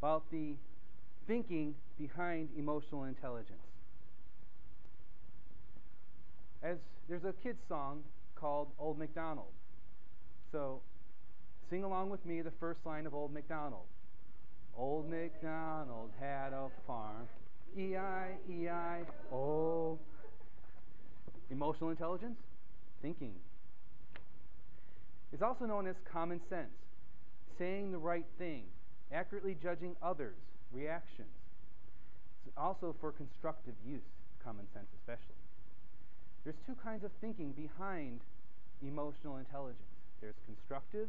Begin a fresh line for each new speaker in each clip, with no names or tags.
about the thinking behind emotional intelligence. As there's a kid's song called Old MacDonald. So sing along with me the first line of Old MacDonald. Old MacDonald had a farm, E-I-E-I-O. Emotional intelligence, thinking. It's also known as common sense, saying the right thing, accurately judging others' reactions. It's also for constructive use, common sense especially. There's two kinds of thinking behind emotional intelligence. There's constructive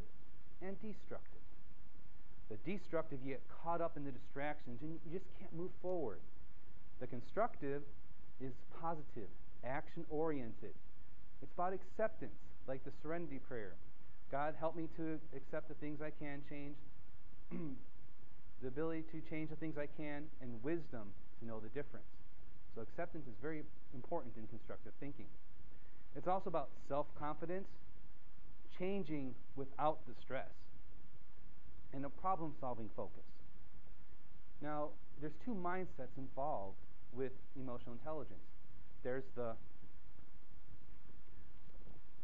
and destructive. The destructive, you get caught up in the distractions and you just can't move forward. The constructive is positive, action-oriented. It's about acceptance, like the serenity prayer. God, help me to accept the things I can change, the ability to change the things I can, and wisdom to know the difference. So acceptance is very important in constructive thinking. It's also about self-confidence, changing without the stress, and a problem-solving focus. Now, there's two mindsets involved with emotional intelligence. There's the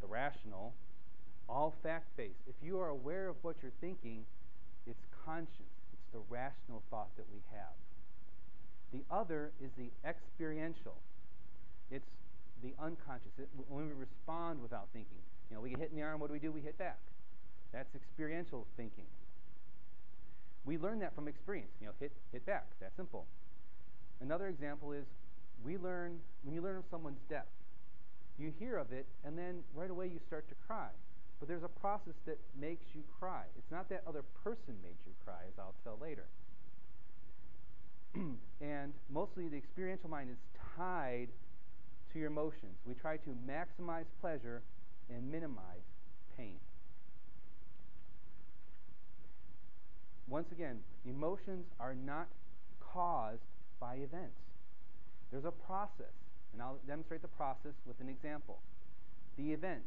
rational, all fact-based. If you are aware of what you're thinking, it's conscious. It's the rational thought that we have. The other is the experiential. It's the unconscious. When we respond without thinking. We get hit in the arm, what do? We hit back. That's experiential thinking. We learn that from experience. Hit back. That's simple. Another example is when you learn of someone's death. You hear of it, and then right away you start to cry. But there's a process that makes you cry. It's not that other person made you cry, as I'll tell later. And mostly the experiential mind is tied to your emotions. We try to maximize pleasure and minimize pain. Once again, emotions are not caused by events. There's a process, and I'll demonstrate the process with an example. The event,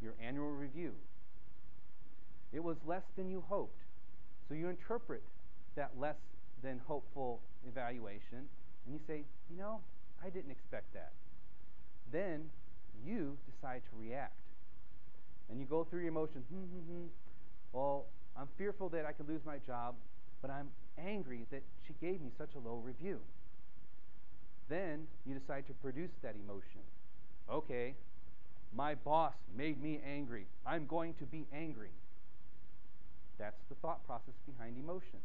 your annual review. It was less than you hoped. So you interpret that less than hopeful evaluation, and you say, I didn't expect that. Then you decide to react. And you go through your emotions. Well, I'm fearful that I could lose my job, but I'm angry that she gave me such a low review. Then you decide to produce that emotion. Okay, my boss made me angry. I'm going to be angry. That's the thought process behind emotions.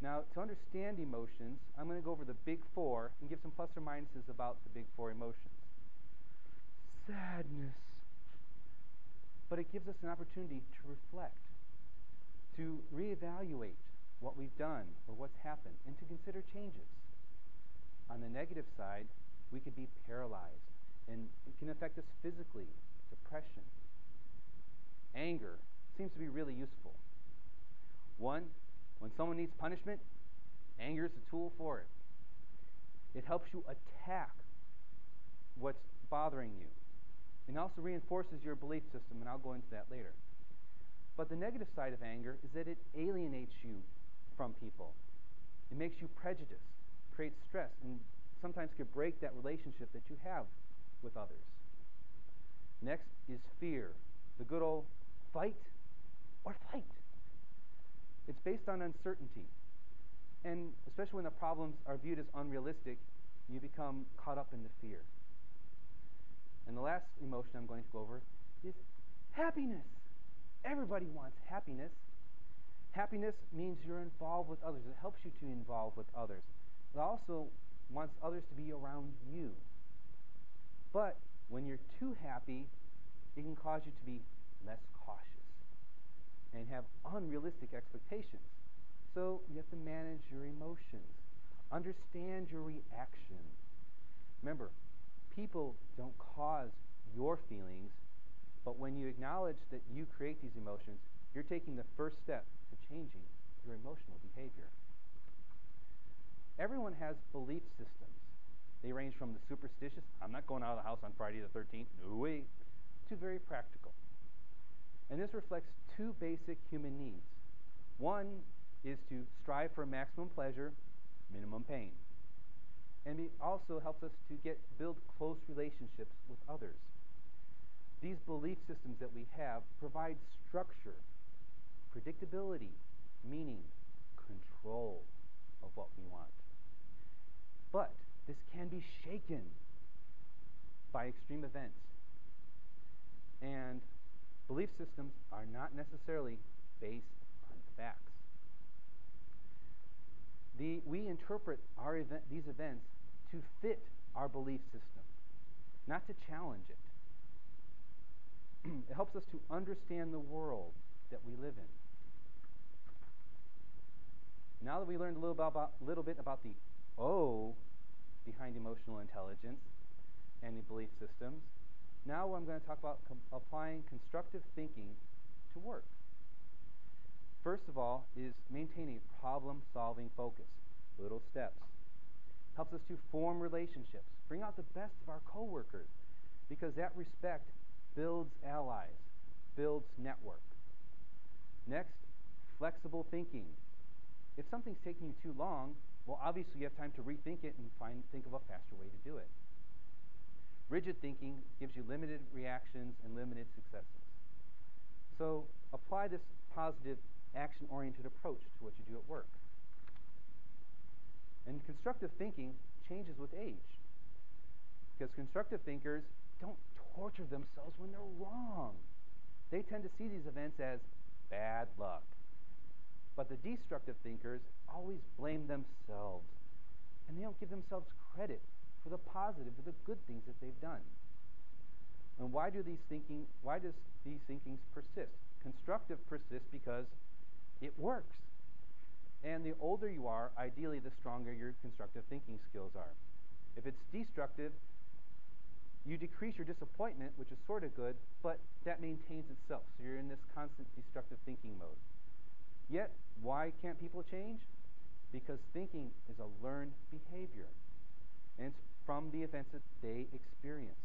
Now, to understand emotions, I'm going to go over the big four and give some plus or minuses about the big four emotions. Sadness. But it gives us an opportunity to reflect, to reevaluate what we've done or what's happened, and to consider changes. On the negative side, we could be paralyzed, and it can affect us physically, depression. Anger seems to be really useful. One, when someone needs punishment, anger is a tool for it. It helps you attack what's bothering you. It also reinforces your belief system, and I'll go into that later. But the negative side of anger is that it alienates you from people. It makes you prejudiced, creates stress, and sometimes could break that relationship that you have with others. Next is fear, the good old fight or flight. It's based on uncertainty. And especially when the problems are viewed as unrealistic, you become caught up in the fear. And the last emotion I'm going to go over is happiness. Everybody wants happiness. Happiness means you're involved with others. It helps you to involve with others. It also wants others to be around you. But when you're too happy, it can cause you to be less cautious and have unrealistic expectations. So you have to manage your emotions. Understand your reaction. Remember, people don't cause your feelings, but when you acknowledge that you create these emotions, you're taking the first step to changing your emotional behavior. Everyone has belief systems. They range from the superstitious, I'm not going out of the house on Friday the 13th, no way, to very practical. And this reflects two basic human needs. One is to strive for maximum pleasure, minimum pain. And it also helps us to build close relationships with others. These belief systems that we have provide structure, predictability, meaning, control of what we want. But this can be shaken by extreme events. And belief systems are not necessarily based on facts. We interpret these events to fit our belief system, not to challenge it. It helps us to understand the world that we live in. Now that we learned a little bit about the O behind emotional intelligence and the belief systems, now I'm going to talk about applying constructive thinking to work. First of all is maintain a problem-solving focus. Little steps. Helps us to form relationships. Bring out the best of our coworkers, because that respect builds allies, builds network. Next, flexible thinking. If something's taking you too long, well, obviously you have time to rethink it and think of a faster way to do it. Rigid thinking gives you limited reactions and limited successes. So apply this positive, action-oriented approach to what you do at work. And constructive thinking changes with age, because constructive thinkers don't torture themselves when they're wrong. They tend to see these events as bad luck. But the destructive thinkers always blame themselves, and they don't give themselves credit for the positive, for the good things that they've done. And why does these thinkings persist? Constructive persists because it works. And the older you are, ideally the stronger your constructive thinking skills are. If it's destructive, you decrease your disappointment, which is sort of good, but that maintains itself. So you're in this constant destructive thinking mode. Yet, why can't people change? Because thinking is a learned behavior. And it's from the events that they experience.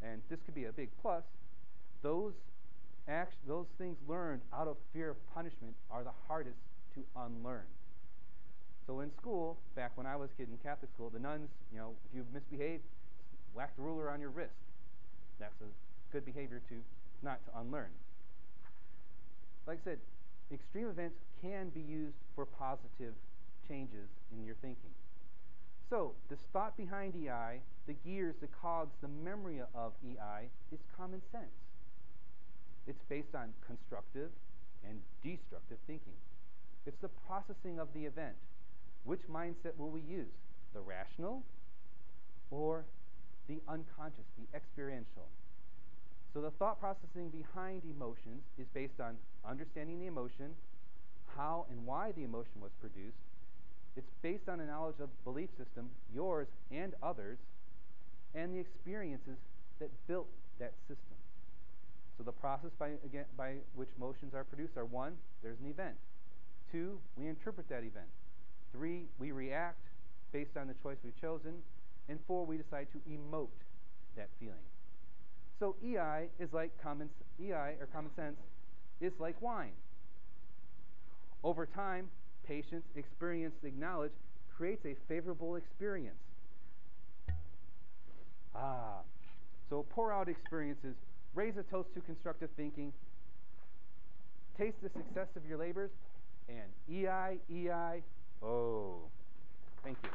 And this could be a big plus. Those things learned out of fear of punishment are the hardest to unlearn. So in school, back when I was a kid in Catholic school, the nuns, if you misbehave, whack the ruler on your wrist. That's a good behavior not to unlearn. Like I said, extreme events can be used for positive changes in your thinking. So, the thought behind EI, the gears, the cogs, the memory of EI is common sense. It's based on constructive and destructive thinking. It's the processing of the event. Which mindset will we use? The rational or the unconscious, the experiential? So the thought processing behind emotions is based on understanding the emotion, how and why the emotion was produced. It's based on a knowledge of the belief system, yours and others, and the experiences that built that system. So the process by which emotions are produced are: 1, there's an event. 2, we interpret that event. 3, we react based on the choice we've chosen. And 4, we decide to emote that feeling. So EI is like common sense is like wine. Over time, patience, experience, knowledge creates a favorable experience. So pour out experiences, raise a toast to constructive thinking, taste the success of your labors, and EI, oh. Thank you.